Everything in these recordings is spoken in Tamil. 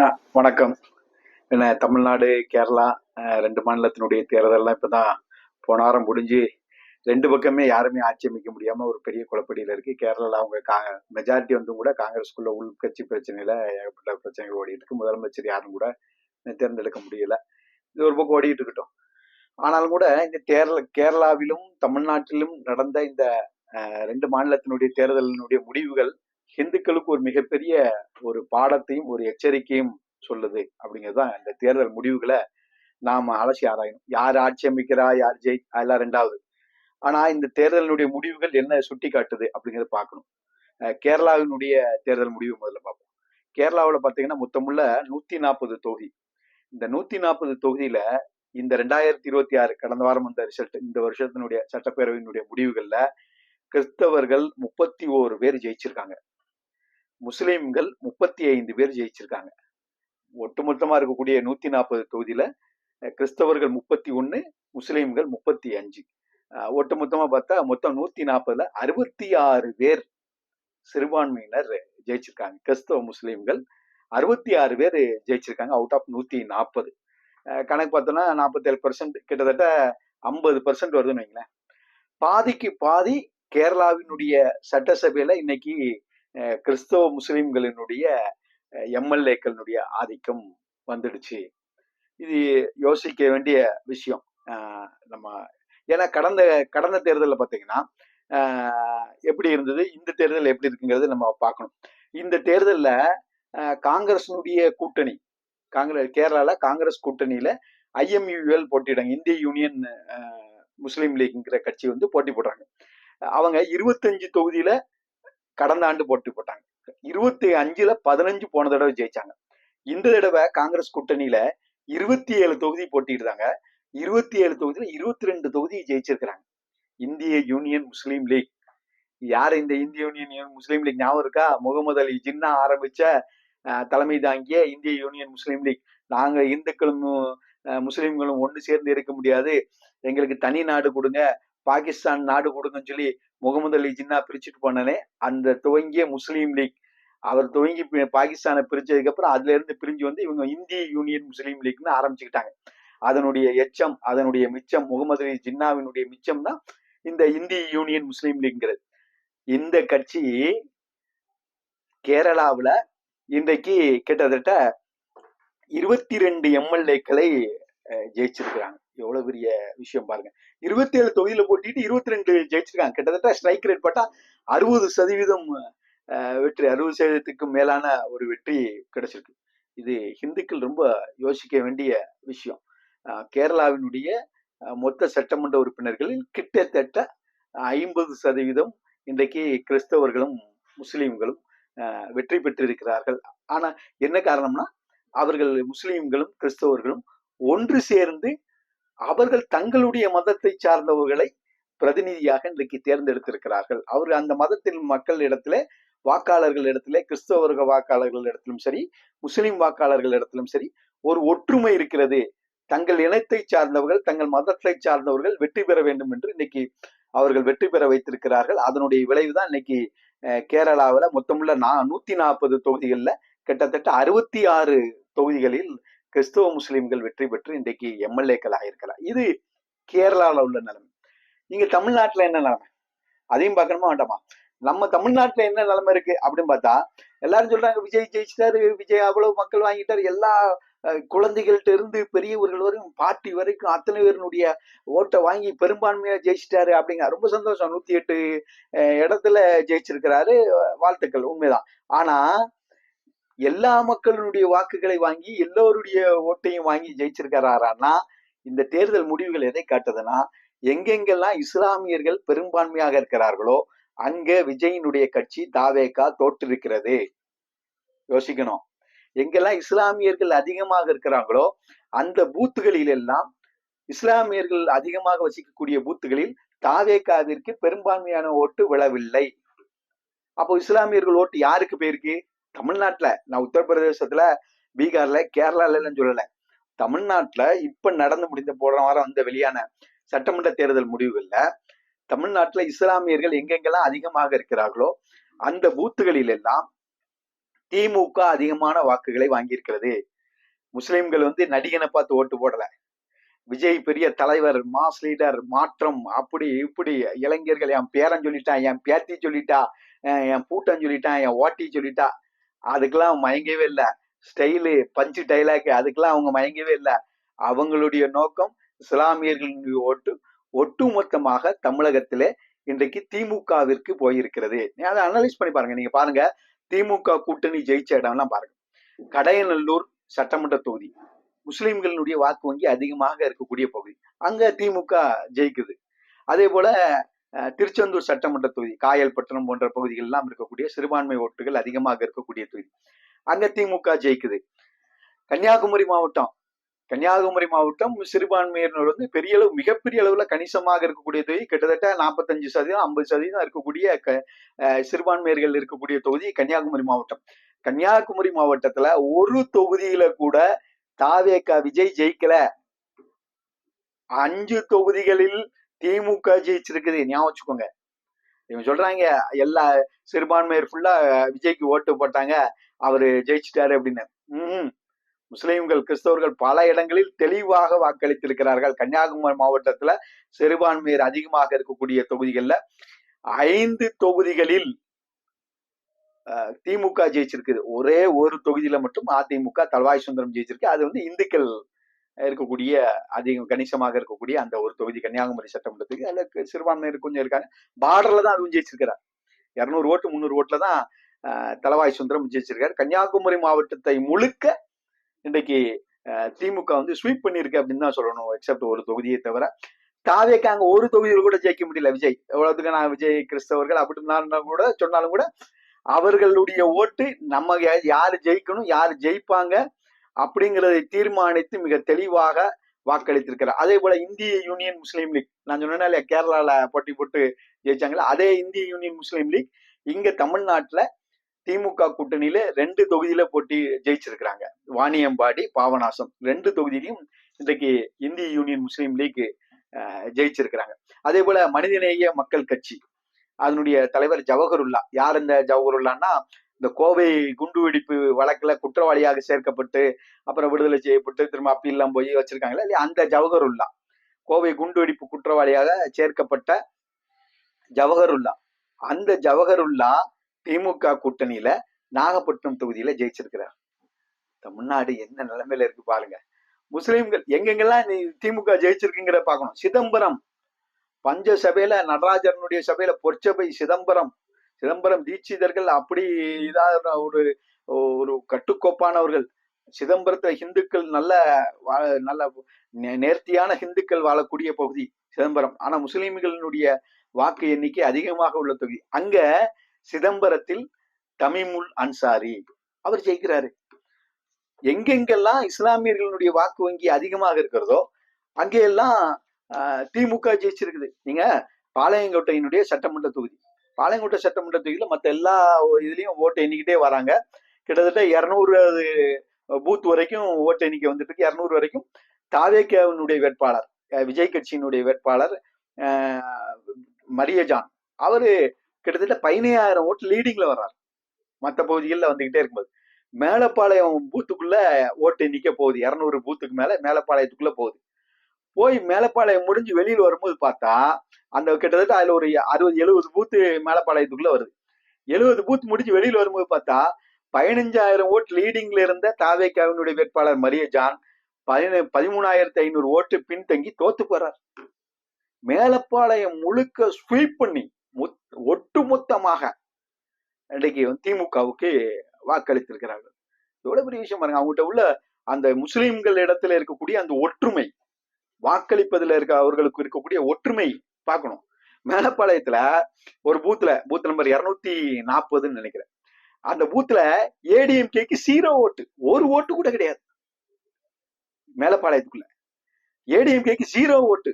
ஆ, வணக்கம். என்ன தமிழ்நாடு, கேரளா 2 மாநிலத்தினுடைய தேர்தல்லாம் இப்பதான் போன வாரம் முடிஞ்சு 2 பக்கமே யாருமே ஆட்சி அமைக்க முடியாம ஒரு பெரிய குழப்படியில இருக்கு. கேரளால அவங்க மெஜாரிட்டி வந்தும் கூட காங்கிரஸ்குள்ள உள்கட்சி பிரச்சனையில ஏகப்பட்ட பிரச்சனைகள் ஓடிட்டு இருக்கு. முதலமைச்சர் யாரும் கூட தேர்ந்தெடுக்க முடியல. இது ஒரு பக்கம் ஓடிட்டு இருக்கட்டும். ஆனாலும் கூட இந்த கேரளாவிலும் தமிழ்நாட்டிலும் நடந்த இந்த 2 மாநிலத்தினுடைய தேர்தலினுடைய முடிவுகள் இந்துக்களுக்கு ஒரு மிகப்பெரிய ஒரு பாடத்தையும் ஒரு எச்சரிக்கையும் சொல்லுது அப்படிங்கிறதுதான் இந்த தேர்தல் முடிவுகளை நாம அலசி ஆராயணும். யார் ஆட்சி அமைக்கிறா, யார் அதெல்லாம் ரெண்டாவது. ஆனா இந்த தேர்தலினுடைய முடிவுகள் என்ன சுட்டி காட்டுது அப்படிங்கறத பார்க்கணும். கேரளாவினுடைய தேர்தல் முடிவு முதல்ல பார்ப்போம். கேரளாவில் பார்த்தீங்கன்னா மொத்தமுள்ள 140 தொகுதி. இந்த 140 தொகுதியில இந்த 2026 கடந்த வாரம் வந்த ரிசல்ட், இந்த வருஷத்தினுடைய சட்டப்பேரவையினுடைய முடிவுகள்ல கிறிஸ்தவர்கள் 31 பேர் ஜெயிச்சிருக்காங்க. முஸ்லிம்கள் 35 பேர் ஜெயிச்சிருக்காங்க. ஒட்டுமொத்தமா இருக்கக்கூடிய 140 தொகுதியில கிறிஸ்தவர்கள் 31, முஸ்லிம்கள் 35. ஒட்டுமொத்தமா பார்த்தா மொத்தம் 140ல 66 பேர் சிறுபான்மையினர் ஜெயிச்சிருக்காங்க. கிறிஸ்தவ முஸ்லிம்கள் 66 பேர் ஜெயிச்சிருக்காங்க அவுட் ஆஃப் 140. கணக்கு பார்த்தோம்னா 47%, கிட்டத்தட்ட 50% வருதுன்னு வைங்களேன். பாதிக்கு பாதி கேரளாவினுடைய சட்டசபையில இன்னைக்கு கிறிஸ்தவ முஸ்லிம்களினுடைய எம்எல்ஏக்களினுடைய ஆதிக்கம் வந்துடுச்சு. இது யோசிக்க வேண்டிய விஷயம். நம்ம ஏன்னா கடந்த தேர்தலில் பார்த்தீங்கன்னா எப்படி இருந்தது, இந்த தேர்தல் எப்படி இருக்குங்கிறது நம்ம பார்க்கணும். இந்த தேர்தலில் காங்கிரஸினுடைய கூட்டணி, கேரளால காங்கிரஸ் கூட்டணியில IMUL போட்டியிடாங்க. இந்திய யூனியன் முஸ்லீம் லீக்ங்கிற கட்சி வந்து போட்டி போடுறாங்க. அவங்க 25 தொகுதியில கடந்த ஆண்டு போட்டி போட்டாங்க. 25ல 15 போன தடவை ஜெயிச்சாங்க. இந்த தடவை காங்கிரஸ் கூட்டணியில 27 தொகுதி போட்டிடுறாங்க. 27 தொகுதியில 22 தொகுதி ஜெயிச்சிருக்கிறாங்க. இந்திய யூனியன் முஸ்லீம் லீக். யார் இந்த இந்திய யூனியன் முஸ்லீம் லீக் ஞாபகம் இருக்கா? முகமது அலி ஜின்னா ஆரம்பிச்ச தலைமை தாங்கிய இந்திய யூனியன் முஸ்லீம் லீக். நாங்க இந்துக்களும் முஸ்லீம்களும் ஒன்று சேர்ந்து இருக்க முடியாது, எங்களுக்கு தனி நாடு கொடுங்க, பாகிஸ்தான் நாடு கொடுங்கன்னு சொல்லி முகமது அலி ஜின்னா பிரிச்சுட்டு போனாலே அந்த துவங்கிய முஸ்லீம் லீக். அவர் துவங்கி பாகிஸ்தானை பிரிச்சதுக்கு அப்புறம் அதுல இருந்து பிரிஞ்சு வந்து இவங்க இந்திய யூனியன் முஸ்லீம் லீக்னு ஆரம்பிச்சுக்கிட்டாங்க. அதனுடைய எச்சம், அதனுடைய மிச்சம், முகமது அலி ஜின்னாவினுடைய மிச்சம் தான் இந்த இந்திய யூனியன் முஸ்லீம் லீக்ங்கிறது. இந்த கட்சி கேரளாவில் இன்றைக்கு கிட்டத்தட்ட 22 எம்எல்ஏக்களை ஜெயிச்சிருக்கிறாங்க. எவ்வளவு பெரிய விஷயம் பாருங்க. 27 தொகுதியில போட்டிட்டு 22 ஜெயிச்சிருக்காங்க. கிட்டத்தட்ட ஸ்ட்ரைக் ரேட் பார்த்தா 60% வெற்றி, 60%க்கும் மேலான ஒரு வெற்றி கிடைச்சிருக்கு. இது இந்துக்கள் ரொம்ப யோசிக்க வேண்டிய விஷயம். கேரளாவினுடைய மொத்த சட்டமன்ற உறுப்பினர்களில் கிட்டத்தட்ட 50% இன்றைக்கு கிறிஸ்தவர்களும் முஸ்லீம்களும் வெற்றி பெற்றிருக்கிறார்கள். ஆனா என்ன காரணம்னா, அவர்கள் முஸ்லீம்களும் கிறிஸ்தவர்களும் ஒன்று சேர்ந்து அவர்கள் தங்களுடைய மதத்தை சார்ந்தவர்களை பிரதிநிதியாக இன்றைக்கு தேர்ந்தெடுத்திருக்கிறார்கள். அவர்கள் அந்த மதத்தின் மக்கள் இடத்துல, வாக்காளர்கள் இடத்துல, கிறிஸ்தவர்கள் வாக்காளர்கள் இடத்திலும் சரி, முஸ்லிம் வாக்காளர்கள் இடத்திலும் சரி ஒரு ஒற்றுமை இருக்கிறது. தங்கள் இனத்தை சார்ந்தவர்கள், தங்கள் மதத்தை சார்ந்தவர்கள் வெற்றி பெற வேண்டும் என்று இன்னைக்கு அவர்கள் வெற்றி பெற வைத்திருக்கிறார்கள். அதனுடைய விளைவுதான் இன்னைக்கு கேரளாவில் மொத்தமுள்ள 140 தொகுதிகளில் கிட்டத்தட்ட 66 தொகுதிகளில் கிறிஸ்தவ முஸ்லிம்கள் வெற்றி பெற்று இன்றைக்கு எம்எல்ஏக்கள் ஆகியிருக்கிறார். இது கேரளாவில் உள்ள நிலைமை. நீங்க தமிழ்நாட்டுல என்ன நிலைமை, அதையும் பார்க்கணுமா வேண்டாமா? நம்ம தமிழ்நாட்டுல என்ன நிலைமை இருக்கு அப்படின்னு பார்த்தா, எல்லாரும் சொல்றாங்க விஜய் ஜெயிச்சிட்டாரு, விஜய் அவ்வளவு மக்கள் வாங்கிட்டாரு, எல்லா குழந்தைகள்கிட்ட இருந்து பெரியவர்கள் வரைக்கும் பார்ட்டி வரைக்கும் அத்தனை பேருடைய ஓட்டை வாங்கி பெரும்பான்மையா ஜெயிச்சிட்டாரு அப்படிங்க. ரொம்ப சந்தோஷம். 108 இடத்துல ஜெயிச்சிருக்கிறாரு, வாழ்த்துக்கள், உண்மைதான். ஆனா எல்லா மக்களுடைய வாக்குகளை வாங்கி எல்லோருடைய ஓட்டையும் வாங்கி ஜெயிச்சிருக்கிறாரான்னா, இந்த தேர்தல் முடிவுகள் எதை காட்டுதுன்னா, எங்கெங்கெல்லாம் இஸ்லாமியர்கள் பெரும்பான்மையாக இருக்கிறார்களோ அங்க விஜயினுடைய கட்சி தாவேகா தோற்றிருக்கிறது. யோசிக்கணும். எங்கெல்லாம் இஸ்லாமியர்கள் அதிகமாக இருக்கிறாங்களோ அந்த பூத்துகளில் எல்லாம், இஸ்லாமியர்கள் அதிகமாக வசிக்கக்கூடிய பூத்துகளில் தாவேகாவிற்கு பெரும்பான்மையான ஓட்டு விழவில்லை. அப்போ இஸ்லாமியர்கள் ஓட்டு யாருக்கு போயிருக்கு? தமிழ்நாட்டுல, நான் உத்தரப்பிரதேசத்துல, பீகார்ல, கேரளால சொல்லல, தமிழ்நாட்டுல இப்ப நடந்து முடிந்த போன வாரம் அந்த வெளியான சட்டமன்ற தேர்தல் முடிவுகள்ல தமிழ்நாட்டுல இஸ்லாமியர்கள் எங்கெங்கெல்லாம் அதிகமாக இருக்கிறார்களோ அந்த பூத்துகளில் எல்லாம் திமுக அதிகமான வாக்குகளை வாங்கியிருக்கிறது. முஸ்லிம்கள் நடிகனை பார்த்து ஓட்டு போடல. விஜய் பெரிய தலைவர், மாஸ் லீடர், மாற்றம், அப்படி இப்படி இளைஞர்கள் என் பேரன் சொல்லிட்டான், என் பேத்தி சொல்லிட்டா, என் பூட்டன் சொல்லிட்டான், என் ஓட்டி சொல்லிட்டா, அதுக்கெல்லாம் மயங்கவே இல்லை. ஸ்டைலு, பஞ்சு டைலாக், அதுக்கெல்லாம் அவங்க மயங்கவே இல்லை. அவங்களுடைய நோக்கம் இஸ்லாமியர்களின் ஓட்டு ஒட்டுமொத்தமாக தமிழகத்திலே இன்றைக்கு திமுகவிற்கு போயிருக்கிறது. அதை அனலைஸ் பண்ணி பாருங்க. நீங்க பாருங்க, திமுக கூட்டணி ஜெயிச்ச இடம்லாம் பாருங்க. கடையநல்லூர் சட்டமன்ற தொகுதி முஸ்லிம்களுடைய வாக்கு வங்கி அதிகமாக இருக்கக்கூடிய பகுதி, அங்க திமுக ஜெயிக்குது. அதே போல திருச்செந்தூர் சட்டமன்ற தொகுதி, காயல்பட்டினம் போன்ற பகுதிகள் எல்லாம் இருக்கக்கூடிய சிறுபான்மை ஓட்டுகள் அதிகமாக இருக்கக்கூடிய தொகுதி, அங்க திமுக ஜெயிக்குது. கன்னியாகுமரி மாவட்டம் சிறுபான்மையினர் பெரிய அளவு, மிகப்பெரிய அளவுல கணிசமாக இருக்கக்கூடிய தொகுதி, கிட்டத்தட்ட 45% 50% இருக்கக்கூடிய சிறுபான்மையர்கள் இருக்கக்கூடிய தொகுதி கன்னியாகுமரி மாவட்டம். கன்னியாகுமரி மாவட்டத்துல ஒரு தொகுதியில கூட தாவேகா விஜய் ஜெயிக்கல. 5 தொகுதிகளில் திமுக ஜெயிச்சிருக்குது. ஞாபகம் வச்சுக்கோங்க. இவங்க சொல்றாங்க எல்லா சிறுபான்மையர் ஃபுல்லா விஜய்க்கு ஓட்டு போட்டாங்க, அவரு ஜெயிச்சிட்டாரு அப்படின்னு. முஸ்லிம்கள், கிறிஸ்தவர்கள் பல இடங்களில் தெளிவாக வாக்களித்திருக்கிறார்கள். கன்னியாகுமரி மாவட்டத்துல சிறுபான்மையர் அதிகமாக இருக்கக்கூடிய தொகுதிகள்ல 5 தொகுதிகளில் திமுக ஜெயிச்சிருக்குது. ஒரே ஒரு தொகுதியில மட்டும் அதிமுக தல்வாய் சுந்தரம் ஜெயிச்சிருக்கு. அது இந்துக்கள் இருக்கக்கூடிய அதிகம் கணிசமாக இருக்கக்கூடிய அந்த ஒரு தொகுதி கன்னியாகுமரி சட்டமன்றத்துக்கு. அதுல சிறுபான்மையர் கொஞ்சம் இருக்காங்க. பார்டர்ல தான் அதுவும் ஜெயிச்சிருக்கிறார். 200 ஓட்டு 300 ஓட்டுல தான் தலவாய் சுந்தரம் ஜெயிச்சிருக்காரு. கன்னியாகுமரி மாவட்டத்தை முழுக்க இன்றைக்கு திமுக ஸ்வீப் பண்ணிருக்கு அப்படின்னு தான் சொல்லணும். எக்ஸப்ட் ஒரு தொகுதியை தவிர. தாவேக்கு அங்க ஒரு தொகுதியில் கூட ஜெயிக்க முடியல. விஜய் எவ்வளவுக்கு நான் விஜய் கிறிஸ்தவர்கள் அப்படின்னா கூட சொன்னாலும் கூட அவர்களுடைய ஓட்டு நம்ம யாரு ஜெயிக்கணும், யாரு ஜெயிப்பாங்க அப்படிங்கிறதை தீர்மானித்து மிக தெளிவாக வாக்களித்திருக்கிறார். அதே போல இந்திய யூனியன் முஸ்லீம் லீக், நான் சொன்னேன்னா இல்லையா, கேரளால போட்டி போட்டு ஜெயிச்சாங்களா, அதே இந்திய யூனியன் முஸ்லீம் லீக் இங்க தமிழ்நாட்டுல திமுக கூட்டணியில 2 தொகுதியில போட்டி ஜெயிச்சிருக்கிறாங்க. வாணியம்பாடி, பாபநாசம் 2 தொகுதியிலையும் இன்றைக்கு இந்திய யூனியன் முஸ்லீம் லீக் ஜெயிச்சிருக்கிறாங்க. அதே போல மனிதநேய மக்கள் கட்சி, அதனுடைய தலைவர் ஜவஹருல்லா. யார் இந்த ஜவஹருல்லான்னா, இந்த கோவை குண்டுவெடிப்பு வழக்குல குற்றவாளியாக சேர்க்கப்பட்டு அப்புறம் விடுதலை செய்யப்பட்டு திரும்ப அப்பீல்லாம் போய் வச்சிருக்காங்களா இல்லையா, அந்த ஜவஹருல்லா, கோவை குண்டுவெடிப்பு குற்றவாளியாக சேர்க்கப்பட்ட ஜவஹருல்லா, அந்த ஜவஹருல்லா திமுக கூட்டணியில நாகப்பட்டினம் தொகுதியில ஜெயிச்சிருக்கிறார். தமிழ்நாடு என்ன நிலைமையில இருக்கு பாருங்க. முஸ்லிம்கள் எங்கெங்கெல்லாம் திமுக ஜெயிச்சிருக்குங்கிற பார்க்கணும். சிதம்பரம் பஞ்ச சபையில, நடராஜனுடைய சபையில பொற்சபை சிதம்பரம் தீட்சிதர்கள் அப்படி இதாக ஒரு ஒரு கட்டுக்கோப்பானவர்கள். சிதம்பரத்துல ஹிந்துக்கள் நல்ல நேர்த்தியான ஹிந்துக்கள் வாழக்கூடிய பகுதி சிதம்பரம். ஆனா முஸ்லிம்களினுடைய வாக்கு எண்ணிக்கை அதிகமாக உள்ள தொகுதி. அங்க சிதம்பரத்தில் தமிமுல் அன்சாரி அவர் ஜெயிக்கிறாரு. எங்கெங்கெல்லாம் இஸ்லாமியர்களுடைய வாக்கு வங்கி அதிகமாக இருக்கிறதோ அங்கெல்லாம் திமுக ஜெயிச்சிருக்குது. நீங்க பாளையங்கோட்டையினுடைய சட்டமன்ற தொகுதி, பாளையங்கோட்டை சட்டமன்ற தொகுதியில மற்ற எல்லா இதுலயும் ஓட்டு எண்ணிக்கிட்டே வராங்க. கிட்டத்தட்ட 200 பூத் வரைக்கும் ஓட்டு எண்ணிக்கை வந்துட்டு இருக்கு. 200 வரைக்கும். தாவேக்காவினுடைய வேட்பாளர், விஜய் கட்சியினுடைய வேட்பாளர் மரியஜான், அவரு கிட்டத்தட்ட 15,000 ஓட்டு லீடிங்ல வர்றாரு. மற்ற பகுதிகளில் வந்துகிட்டே இருக்கும்போது மேலப்பாளையம் பூத்துக்குள்ள ஓட்டு எண்ணிக்கை போகுது. 200 பூத்துக்கு மேல மேலப்பாளையத்துக்குள்ள போகுது. போய் மேலப்பாளையம் முடிஞ்சு வெளியில் வரும்போது பார்த்தா அந்த கிட்டத்தட்ட அதுல ஒரு 60-70 பூத்து மேலப்பாளையத்துக்குள்ள வருது. 70 பூத் முடிஞ்சு வெளியில் வரும்போது பார்த்தா 15,000 ஓட்டு லீடிங்ல இருந்த தாவேக்காவினுடைய வேட்பாளர் மரியஜான் 13,500 ஓட்டு பின்தங்கி தோத்து போறார். மேலப்பாளையம் முழுக்க ஸ்வீப் பண்ணி ஒட்டுமொத்தமாக இன்றைக்கு திமுகவுக்கு வாக்களித்திருக்கிறார்கள். எவ்வளவு பெரிய விஷயம் பாருங்க. அவங்ககிட்ட உள்ள அந்த முஸ்லிம்கள் இடத்துல இருக்கக்கூடிய அந்த ஒற்றுமை, வாக்களிப்பதில் அவர்களுக்கு இருக்கக்கூடிய ஒற்றுமை பார்க்கணும். மேலப்பாளையத்துல ஒரு பூத் நம்பர் 240 நினைக்கிறேன். அந்த பூத்துல ஏடிஎம்கேக்கு 0 ஓட்டு, ஒரு ஓட்டு கூட கிடையாது. மேலப்பாளையத்துக்குள்ள ஏடிஎம்கேக்கு 0 ஓட்டு.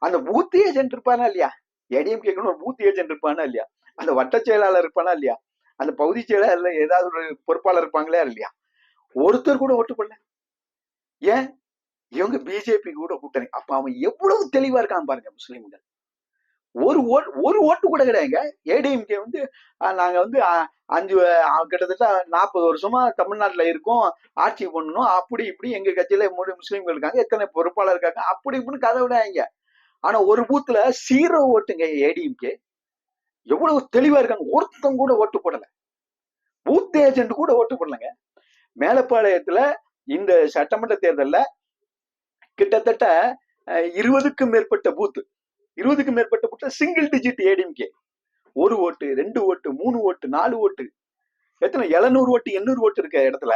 அந்த பூத் ஏஜென்ட் இருப்பானா இல்லையா, ஏடிஎம்கேக்கு ஒரு பூத் ஏஜென்ட் இருப்பானா இல்லையா, அந்த வட்ட செயலாளர் இருப்பானா இல்லையா, அந்த பகுதி செயலாளர் ஏதாவது ஒரு பொறுப்பாளர் இருப்பாங்களே இல்லையா, ஒருத்தர் கூட ஓட்டு பண்ணல. ஏன்? இவங்க பிஜேபி கூட கூட்டணி. அப்ப அவன் எவ்வளவு தெளிவா இருக்கான் பாருங்க. முஸ்லிம்கள் ஒரு ஓட்டு கூட கிடையாதுங்க. ஏடிஎம்கே வந்து நாங்க வந்து அஞ்சு கிட்டத்தட்ட 40 வருஷமா தமிழ்நாட்டுல இருக்கோம், ஆட்சி பண்ணணும், அப்படி இப்படி எங்க கட்சியில முஸ்லீம்கள் இருக்காங்க, எத்தனை பொறுப்பாளர் இருக்காங்க, அப்படி இப்படின்னு கதை விடாங்க. ஆனா ஒரு பூத்துல 0 ஓட்டுங்க ஏடிஎம்கே. எவ்வளவு தெளிவா இருக்காங்க. ஒருத்தம் கூட ஓட்டு போடல. பூத் ஏஜென்ட் கூட ஓட்டு போடலங்க. மேலப்பாளையத்துல இந்த சட்டமன்ற தேர்தல்ல கிட்டத்தட்ட 20க்கும் மேற்பட்ட பூத், 20க்கும் மேற்பட்ட பூத் சிங்கிள் டிஜிட் ஏடிஎம்கே. 1 ஓட்டு, 2 ஓட்டு, 3 ஓட்டு, 4 ஓட்டு, எத்தனை 700 ஓட்டு 800 ஓட்டு இருக்க இடத்துல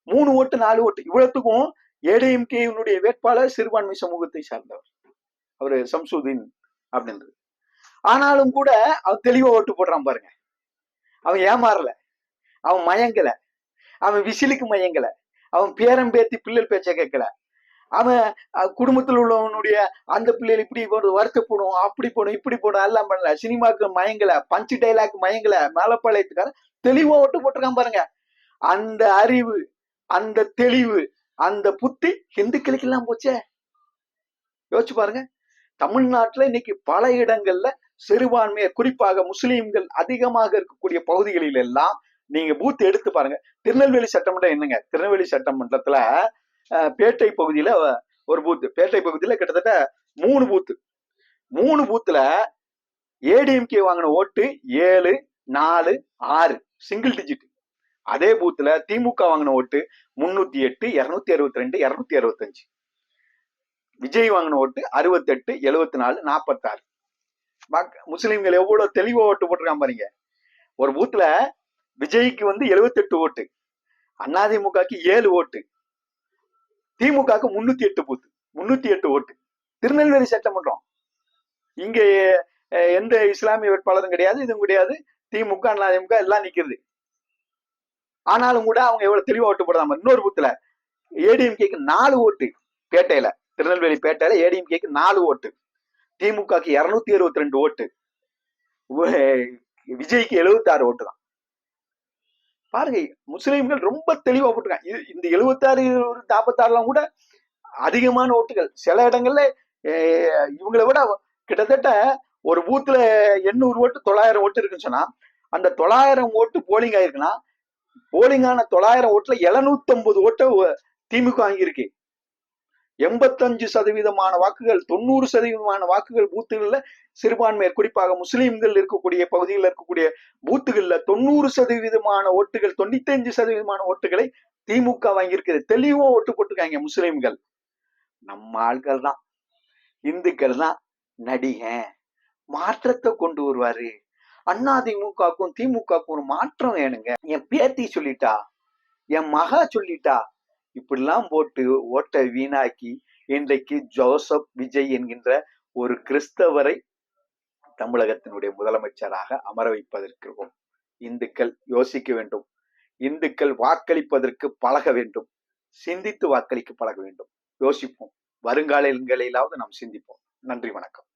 3 ஓட்டு 4 ஓட்டு. இவ்வளவுக்கும் ஏடிஎம்கே வேட்பாளர் சிறுபான்மை சமூகத்தை சார்ந்தவர், அவரு சம்சுதீன் அப்படின்றது. ஆனாலும் கூட அவன் தெளிவா ஓட்டு போடுறான் பாருங்க. அவன் ஏமாறல, அவன் மயங்கல, அவன் விசிலுக்கு மயங்கல, அவன் பேரம் பேத்தி பிள்ளைகள் பேச்ச கேட்கல, அவன் குடும்பத்தில் உள்ளவனுடைய அந்த பிள்ளைகள் இப்படி வருத்தப்படும், அப்படி போடும், இப்படி போடும், எல்லாம் பண்ணல. சினிமாக்கு மயங்கல, பஞ்சு டைலாக் மயங்கல, மேலப்பாளையத்துக்கார தெளிவா ஓட்டு போட்டிருக்கான் பாருங்க. அந்த அறிவு, அந்த தெளிவு, அந்த புத்தி ஹிந்துக்களுக்கு எல்லாம் போச்சே. யோசிச்சு பாருங்க. தமிழ்நாட்டுல இன்னைக்கு பல இடங்கள்ல சிறுபான்மையை, குறிப்பாக முஸ்லீம்கள் அதிகமாக இருக்கக்கூடிய பகுதிகளில் எல்லாம் நீங்க பூத் எடுத்து பாருங்க. திருநெல்வேலி சட்டமன்றம் என்னங்க, திருநெல்வேலி சட்டமன்றத்துல பேட்டை பகுதியில ஒரு பூத், பேட்டை பகுதியில கிட்டத்தட்ட 3 பூத்து, 3 பூத்துல ஏடிஎம்கே வாங்கின ஓட்டு 7, 4, 6 சிங்கிள் டிஜிட். அதே பூத்துல திமுக வாங்கின ஓட்டு 308, 262, 265. விஜய் வாங்கின ஓட்டு 68, 74, 46. முஸ்லிம்கள் எவ்வளவு தெளிவா ஓட்டு போட்டிருக்கான் பாருங்க. ஒரு பூத்துல விஜய்க்கு வந்து 78 ஓட்டு, அதிமுகக்கு 7 ஓட்டு, திமுகக்கு 308 பூத்து, 308 ஓட்டு. திருநெல்வேலி சட்டமன்றம். இங்க எந்த இஸ்லாமிய வேட்பாளரும் கிடையாது, இதுவும் கிடையாது. திமுக அதிமுக எல்லாம் நிக்கிறது. ஆனாலும் கூட அவங்க எவ்வளவு தெளிவா ஓட்டு போடாம. இன்னொரு பூத்துல ஏடிஎம்கேக்கு 4 ஓட்டு, பேட்டையில, திருநெல்வேலி பேட்டையில ஏடிஎம்கேக்கு 4 ஓட்டு, திமுகக்கு 262 ஓட்டு, விஜய்க்கு 76 ஓட்டு தான். பாருங்க, முஸ்லிம்கள் ரொம்ப தெளிவா போட்டுருக்காங்க. இந்த 76, 46 கூட அதிகமான ஓட்டுகள். சில இடங்கள்ல இவங்களை விட கிட்டத்தட்ட ஒரு பூத்துல 800 ஓட்டு 900 ஓட்டு இருக்குன்னு சொன்னா, அந்த 900 ஓட்டு போலிங் ஆயிருக்குன்னா, போலிங்கான 900 ஓட்டுல 750 ஓட்டு திமுக வாங்கியிருக்கு. 85% வாக்குகள், 90% வாக்குகள் பூத்துகள்ல சிறுபான்மையர், குறிப்பாக முஸ்லீம்கள் இருக்கக்கூடிய பகுதிகளில் இருக்கக்கூடிய பூத்துகள்ல 90% ஓட்டுகள், 95% ஓட்டுகளை திமுக வாங்கியிருக்கிறது. தெளிவா ஓட்டு போட்டுருக்காங்க முஸ்லீம்கள். நம்ம ஆட்கள் தான், இந்துக்கள் தான் நடிகை மாற்றத்தை கொண்டு வருவாரு. அதிமுகவுக்கும் திமுகவுக்கும் ஒரு மாற்றம் வேணுங்க, என் பேத்தி சொல்லிட்டா, என் மகா சொல்லிட்டா, இப்படிலாம் போட்டு ஓட்டை வீணாக்கி இன்றைக்கு ஜோசப் விஜய் என்கின்ற ஒரு கிறிஸ்தவரை தமிழகத்தினுடைய முதலமைச்சராக அமர வைப்பதற்கு இந்துக்கள் யோசிக்க வேண்டும். இந்துக்கள் வாக்களிப்பதற்கு பழக வேண்டும். சிந்தித்து வாக்களிக்க பழக வேண்டும். யோசிப்போம். வருங்காலங்களிலாவது நாம் சிந்திப்போம். நன்றி, வணக்கம்.